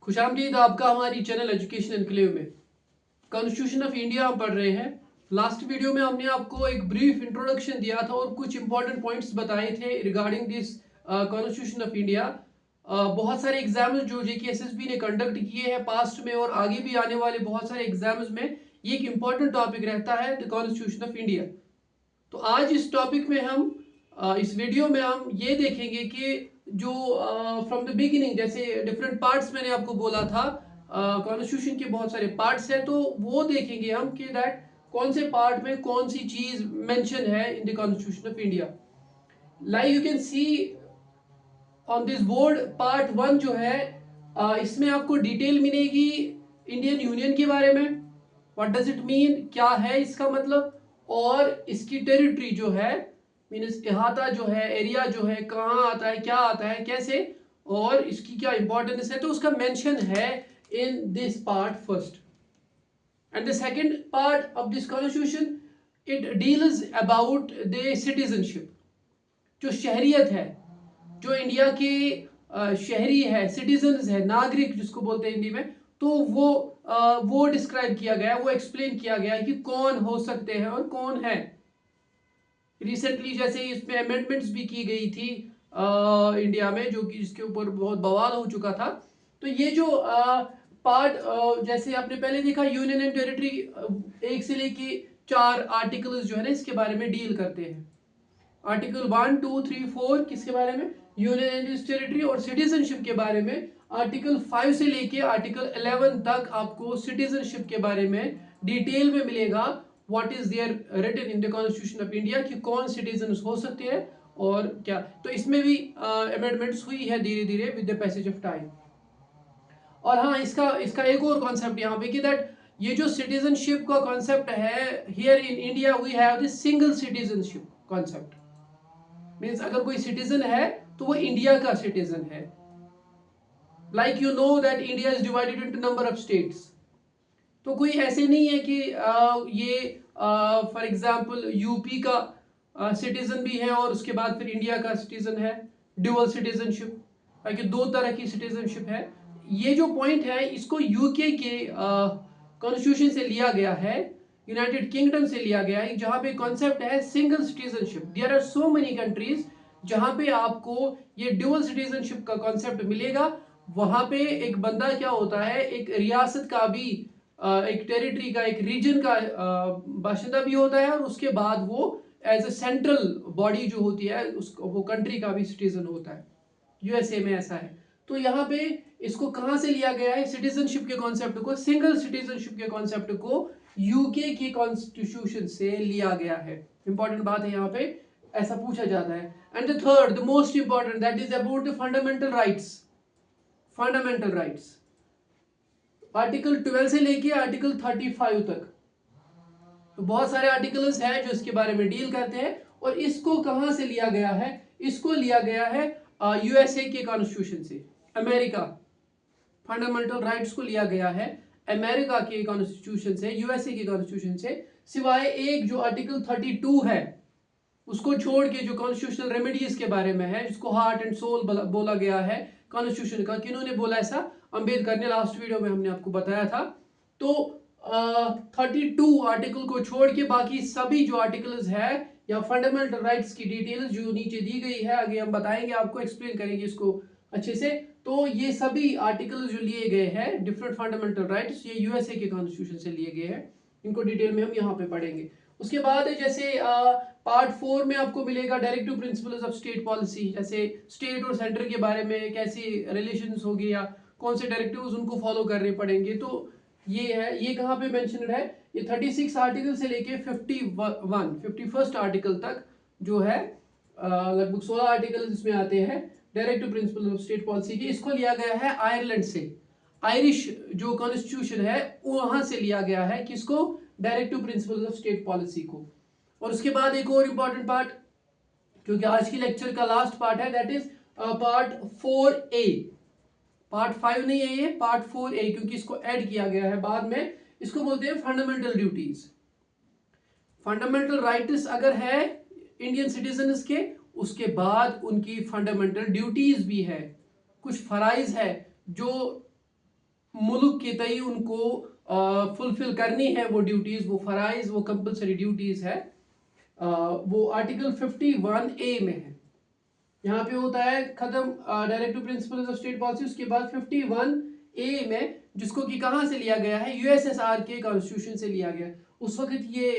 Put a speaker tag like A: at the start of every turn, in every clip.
A: खुशामदीद आपका हमारी channel education enclave में। कॉन्स्टिट्यूशन ऑफ इंडिया हम पढ़ रहे हैं। लास्ट वीडियो में हमने आपको एक ब्रीफ इंट्रोडक्शन दिया था और कुछ इंपॉर्टेंट पॉइंट्स बताए थे regarding this constitution of India. बहुत सारे एग्जाम्स जो JKSSB ने कंडक्ट किए हैं पास्ट में और आगे भी आने वाले बहुत सारे एग्जाम्स में ये एक इम्पॉर्टेंट टॉपिक रहता है, द कॉन्स्टिट्यूशन ऑफ इंडिया। तो आज इस टॉपिक में हम इस वीडियो में हम ये देखेंगे कि जो फ्रॉम द बिगिनिंग, जैसे डिफरेंट पार्ट्स मैंने आपको बोला था, कॉन्स्टिट्यूशन के बहुत सारे पार्ट्स हैं, तो वो देखेंगे हम कि दैट कौन से पार्ट में कौन सी चीज मेंशन है इन the constitution of India. Like you can see on this board, part 1 जो है इसमें आपको डिटेल मिलेगी इंडियन यूनियन के बारे में, व्हाट डज इट मीन, क्या है इसका मतलब, और इसकी टेरिटरी जो है मीन्स इहाता जो है, एरिया जो है, कहाँ आता है, क्या आता है, कैसे, और इसकी क्या इंपॉर्टेंस है, तो उसका मेंशन है in this part first. And the second part of this constitution, it deals about the citizenship, जो शहरियत है, जो इंडिया के शहरी है, सिटीजन्स है, नागरिक जिसको बोलते हैं हिंदी में, तो वो डिस्क्राइब किया गया, वो एक्सप्लेन किया गया कि कौन हो सकते हैं और कौन है। रिसेंटली जैसे इसमें अमेंडमेंट्स भी की गई थी इंडिया में, जो कि जिसके ऊपर बहुत बवाल हो चुका था। तो ये जो पार्ट जैसे आपने पहले देखा, यूनियन एंड टेरिटरी 1 से लेके 4 आर्टिकल्स जो है ना इसके बारे में डील करते हैं। आर्टिकल 1, 2, 3, 4 किसके बारे में, यूनियन एंड इट्स टेरिटरी, और सिटीजनशिप के बारे में आर्टिकल 5 से लेके आर्टिकल 11 तक आपको सिटीजनशिप के बारे में डिटेल में मिलेगा। What is there written in the constitution of India, कि कौन सिटीजन हो सकते हैं और क्या। तो इसमें भी अमेंडमेंट्स हुई है धीरे धीरे with the passage of time. और हाँ, इसका एक और कॉन्सेप्ट यहाँ पे कि दैट ये जो सिटीजनशिप का कॉन्सेप्ट है, here in India we have the single citizenship concept. Means अगर कोई सिटीजन है तो वो इंडिया का सिटीजन है। Like you know that India is divided into number of states. तो कोई ऐसे नहीं है कि ये फॉर एग्जांपल यूपी का सिटीजन भी है और उसके बाद फिर इंडिया का सिटीजन है, ड्यूअल सिटीजनशिप, ताकि 2 तरह की सिटीजनशिप है। ये जो पॉइंट है इसको यूके के कॉन्स्टिट्यूशन से लिया गया है, यूनाइटेड किंगडम से लिया गया है, जहां पे कॉन्सेप्ट है single citizenship. There are so many countries जहां पे आपको ये ड्यूअल सिटीजनशिप का कॉन्सेप्ट मिलेगा। वहां पे एक बंदा क्या होता है, एक रियासत का भी, एक टेरिटरी का, एक रीजन का बाशिंदा भी होता है, और उसके बाद वो एज ए सेंट्रल बॉडी जो होती है उसको, वो कंट्री का भी सिटीजन होता है। यूएसए में ऐसा है। तो यहाँ पे इसको कहाँ से लिया गया है, सिटीजनशिप के कॉन्सेप्ट को, सिंगल सिटीजनशिप के कॉन्सेप्ट को यूके की कॉन्स्टिट्यूशन से लिया गया है। इंपॉर्टेंट बात है यहाँ पे, ऐसा पूछा जाता है। And the third, the most important, that is about the fundamental rights. Fundamental rights article 12 से लेके आर्टिकल 35 तक, तो बहुत सारे आर्टिकल्स हैं जो इसके बारे में डील करते हैं। और इसको कहां से लिया गया है, इसको लिया गया है यूएसए के कॉन्स्टिट्यूशन से। अमेरिका, फंडामेंटल राइट्स को लिया गया है अमेरिका के कॉन्स्टिट्यूशन से, यूएसए के कॉन्स्टिट्यूशन से, सिवाय एक जो आर्टिकल 32 है उसको छोड़ के, जो कॉन्स्टिट्यूशनल रेमेडीज के बारे में है, जिसको हार्ट एंड सोल बोला गया है कॉन्स्टिट्यूशन का। किन्होंने बोला ऐसा, अंबेडकर ने, लास्ट वीडियो में हमने आपको बताया था। तो 32 आर्टिकल को छोड़ के बाकी सभी जो आर्टिकल्स है या फंडामेंटल राइट्स की डिटेल्स जो नीचे दी गई है, आगे हम बताएंगे आपको, एक्सप्लेन करेंगे इसको अच्छे से। तो ये सभी आर्टिकल्स जो लिए गए हैं, डिफरेंट फंडामेंटल राइट्स, ये यूएसए के कॉन्स्टिट्यूशन से लिए गए हैं। इनको डिटेल में हम यहाँ पे पढ़ेंगे। उसके बाद जैसे पार्ट 4 में आपको मिलेगा directive principles of state policy, जैसे स्टेट और सेंटर के बारे में कैसी रिलेशंस होगी या कौन से डायरेक्टिव्स उनको फॉलो करने पड़ेंगे। तो ये है, ये कहाँ पे मेंशन्ड है, ये 36 आर्टिकल से लेके 51st आर्टिकल तक जो है, लगभग 16 आर्टिकल इसमें आते हैं directive principle of state policy के। इसको लिया गया है आयरलैंड से, आयरिश जो कॉन्स्टिट्यूशन है वहां से लिया गया है, किसको, directive principle of state policy को। और उसके बाद एक और इंपॉर्टेंट पार्ट, क्योंकि आज की लेक्चर का लास्ट पार्ट है, that is part 4A। Part 5 नहीं है ये, पार्ट 4A, क्योंकि इसको ऐड किया गया है बाद में। इसको बोलते हैं फंडामेंटल ड्यूटीज। फंडामेंटल राइट्स अगर है इंडियन सिटीजन्स के, उसके बाद उनकी फंडामेंटल ड्यूटीज भी है, कुछ फराइज है जो मुल्क के तय उनको फुलफिल करनी है वो ड्यूटीज़, वो फ़राइज़, वो कंपलसरी ड्यूटीज़ है, वो आर्टिकल 51A में है। यहाँ पे होता है खत्म directive principles of state policy, उसके बाद 51A में, जिसको कि कहाँ से लिया गया है, यूएसएसआर के कॉन्स्टिट्यूशन से लिया गया। उस वक्त ये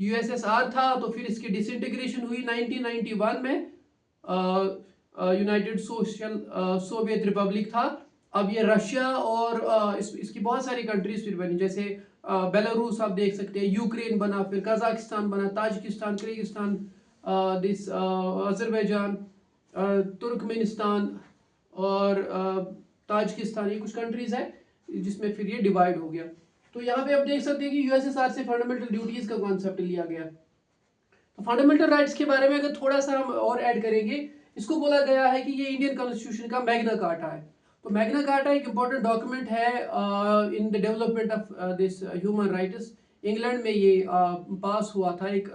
A: यूएसएसआर था, तो फिर इसकी डिसइंटीग्रेशन हुई 1991 में, यूनाइटेड सोवियत रिपब्लिक था। अब ये रशिया और इसकी बहुत सारी कंट्रीज फिर बनी, जैसे बेलारूस आप देख सकते हैं, यूक्रेन बना, फिर कजाकिस्तान बना, Tajikistan, Kyrgyzstan, this Azerbaijan, Turkmenistan और ताजिकिस्तान, ये कुछ कंट्रीज है जिसमें फिर ये डिवाइड हो गया। तो यहाँ पे आप देख सकते हैं कि यूएसएसआर से फंडामेंटल ड्यूटीज का कॉन्सेप्ट लिया गया। तो फंडामेंटल राइट्स के बारे में अगर थोड़ा सा हम और ऐड करेंगे, इसको बोला गया है कि ये इंडियन कॉन्स्टिट्यूशन का मैग्ना कार्टा है। तो मैग्ना कार्टा एक इम्पॉर्टेंट डॉक्यूमेंट है in the development of this human rights. England में ये पास हुआ था, एक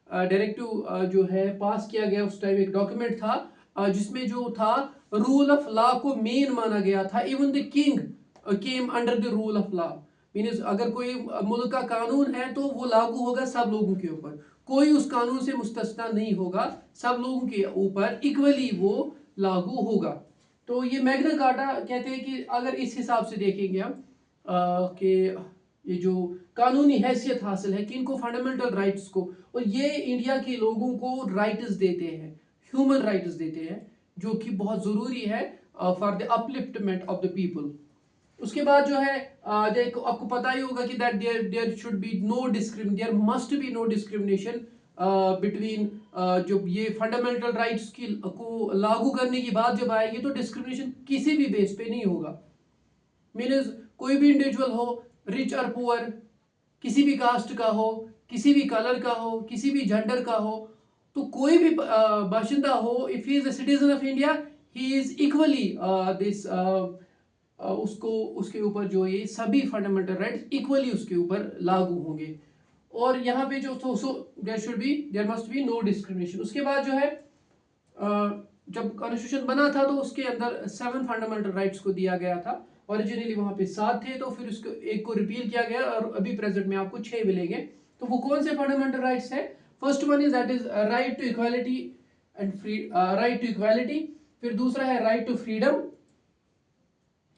A: डायरेक्टिव जो है पास किया गया उस टाइम, एक डॉक्यूमेंट था जिसमें जो था रूल ऑफ लॉ को मेन माना गया था। Even the king came under the rule of law, means अगर कोई मुल्क का कानून है तो वो लागू होगा सब लोगों के ऊपर, कोई उस कानून से मुस्तस्ना नहीं होगा, सब लोगों के ऊपर इक्वली वो लागू होगा। तो ये मैग्ना कार्टा कहते हैं कि अगर इस हिसाब से देखेंगे हम कि ये जो कानूनी हैसियत हासिल है किनको, फंडामेंटल राइट्स को, और ये इंडिया के लोगों को राइट्स देते हैं, ह्यूमन राइट्स देते हैं, जो कि बहुत ज़रूरी है for the upliftment of the people. उसके बाद जो है देखो आपको पता ही होगा कि that there should be no there must be no discrimination between, जब ये फंडामेंटल राइट्स की को लागू करने की बात जब आएगी तो डिस्क्रिमिनेशन किसी भी बेस पे नहीं होगा। मीन्स कोई भी इंडिविजुअल हो, रिच और पुअर, किसी भी कास्ट का हो, किसी भी कलर का हो, किसी भी जेंडर का हो, तो कोई भी बाशिंदा हो, if he is a citizen of India, he is equally this, उसको उसके ऊपर जो ये सभी फंडामेंटल राइट्स इक्वली उसके ऊपर लागू होंगे। और यहाँ पे जो there must be no discrimination. उसके बाद जो है जब कॉन्स्टिट्यूशन बना था तो उसके अंदर 7 फंडामेंटल राइट्स को दिया गया था। ओरिजिनली वहाँ पे 7 थे, तो फिर उसको एक को रिपील किया गया और अभी प्रेजेंट में आपको 6 मिलेंगे। तो वो कौन से फंडामेंटल राइट्स है? First one is that is right to equality and right to equality. फिर दूसरा है राइट टू फ्रीडम,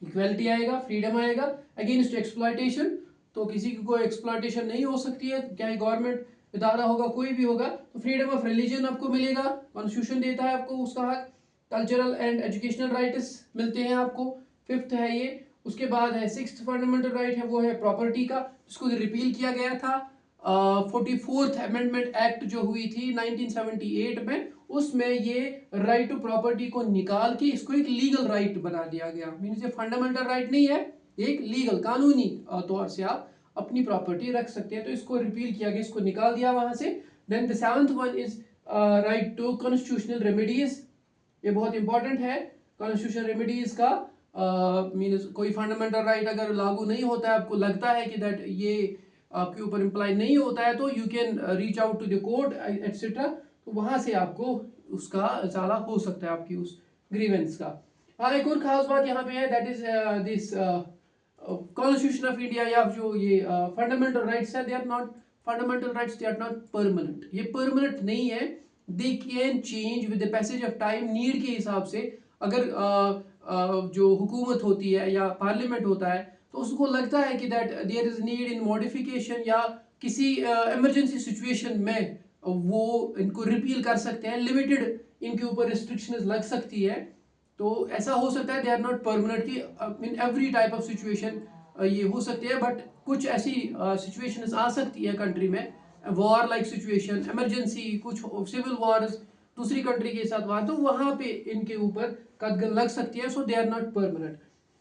A: इक्वालिटी आएगा, फ्रीडम आएगा। अगेंस्ट एक्सप्लॉयटेशन, तो किसी की कोई एक्सप्लॉयटेशन नहीं हो सकती है, चाहे गवर्नमेंट इदारा होगा, कोई भी होगा। तो फ्रीडम ऑफ रिलीजन आपको मिलेगा, कॉन्स्टिट्यूशन देता है आपको उसका हक। कल्चरल एंड एजुकेशनल राइट्स मिलते हैं आपको, 5th है ये। उसके बाद है 6th फंडामेंटल राइट है, वो है प्रॉपर्टी का, जिसको रिपील किया गया था 44th अमेंडमेंट एक्ट जो हुई थी 1978 में, उसमें ये राइट टू प्रॉपर्टी को निकाल के इसको एक लीगल राइट बना दिया गया। मीन्स ये फंडामेंटल राइट नहीं है, एक लीगल कानूनी तौर से आप अपनी प्रॉपर्टी रख सकते हैं, तो इसको रिपील किया गया, इसको निकाल दिया वहां से। Then the 7th one is right to constitutional remedies, ये बहुत इंपॉर्टेंट है कॉन्स्टिट्यूशनल रेमेडीज का। मीन्स कोई फंडामेंटल राइट अगर लागू नहीं होता है, आपको लगता है कि दैट ये आपके ऊपर इम्प्लाई नहीं होता है, तो you can reach out to the court etcetera, तो वहां से आपको उसका इजाला हो सकता है, आपकी उस ग्रीवेंस का। हाँ, एक और खास बात यहाँ पे है, that is this constitution of India, या जो ये फंडामेंटल राइट्स है, they are not fundamental rights, they are not permanent, ये परमानेंट नहीं है, they can change with the passage of time, need के हिसाब से। अगर जो हुकूमत होती है या पार्लियामेंट होता है, तो उसको लगता है कि that there is need in modification, या किसी इमरजेंसी सिचुएशन में वो इनको रिपील कर सकते हैं, लिमिटेड इनके ऊपर रिस्ट्रिक्शंस लग सकती है, तो ऐसा हो सकता है। दे आर नॉट परमानेंट की in every type of situation ये हो सकती है, बट कुछ ऐसी सिचुएशंस आ सकती है कंट्री में, वॉर लाइक सिचुएशन, इमरजेंसी, कुछ सिविल वॉर्स दूसरी कंट्री के साथ वहाँ, तो वहाँ पे इनके ऊपर कदगन लग सकती है, सो दे आर नॉट परमानेंट।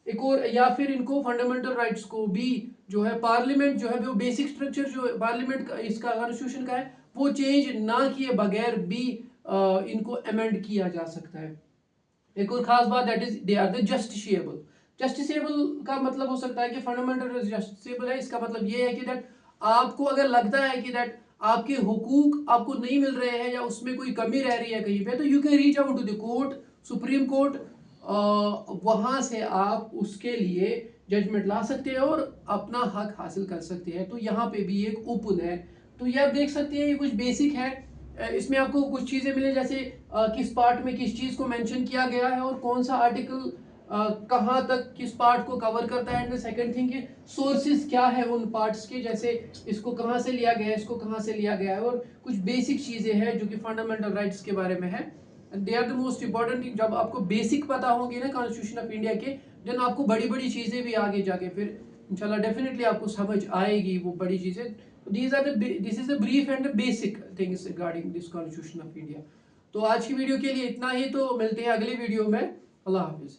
A: एक और, या फिर इनको फंडामेंटल राइट्स को भी जो है पार्लियामेंट जो है वो बेसिक स्ट्रक्चर जो पार्लियामेंट का इसका कॉन्स्टिट्यूशन का है, वो चेंज ना किए बगैर भी इनको अमेंड किया जा सकता है। एक और खास बात, that is they are the justiciable. Justiciable का मतलब हो सकता है कि फंडामेंटल जस्टिसेबल है, इसका मतलब ये है कि दैट आपको अगर लगता है कि दैट आपके हुकूक आपको नहीं मिल रहे हैं या उसमें कोई कमी रह रही है कहीं पे, तो you can reach out to the court, supreme court, वहाँ से आप उसके लिए जजमेंट ला सकते हैं और अपना हक हासिल कर सकते हैं। तो यहाँ पे भी एक ओपन है। तो ये आप देख सकते हैं, ये कुछ बेसिक है। इसमें आपको कुछ चीज़ें मिले, जैसे किस पार्ट में किस चीज़ को मेंशन किया गया है और कौन सा आर्टिकल कहाँ तक किस पार्ट को कवर करता है। एंड सेकंड थिंग है सोर्सेज क्या है उन पार्ट्स के, जैसे इसको कहाँ से लिया गया है, इसको कहाँ से लिया गया है। और कुछ बेसिक चीज़ें हैं जो कि फंडामेंटल राइट्स के बारे में है। They are the most important thing. जब आपको बेसिक पता होंगे ना कॉन्स्टिट्यूशन ऑफ इंडिया के, देन आपको बड़ी बड़ी चीज़ें भी आगे जाके फिर इंशाल्लाह डेफिनेटली आपको समझ आएगी वो बड़ी चीज़ें। This is the brief and the basic things regarding this constitution of India. तो आज की वीडियो के लिए इतना ही। तो मिलते हैं अगली वीडियो में। अल्लाह हाफिज़।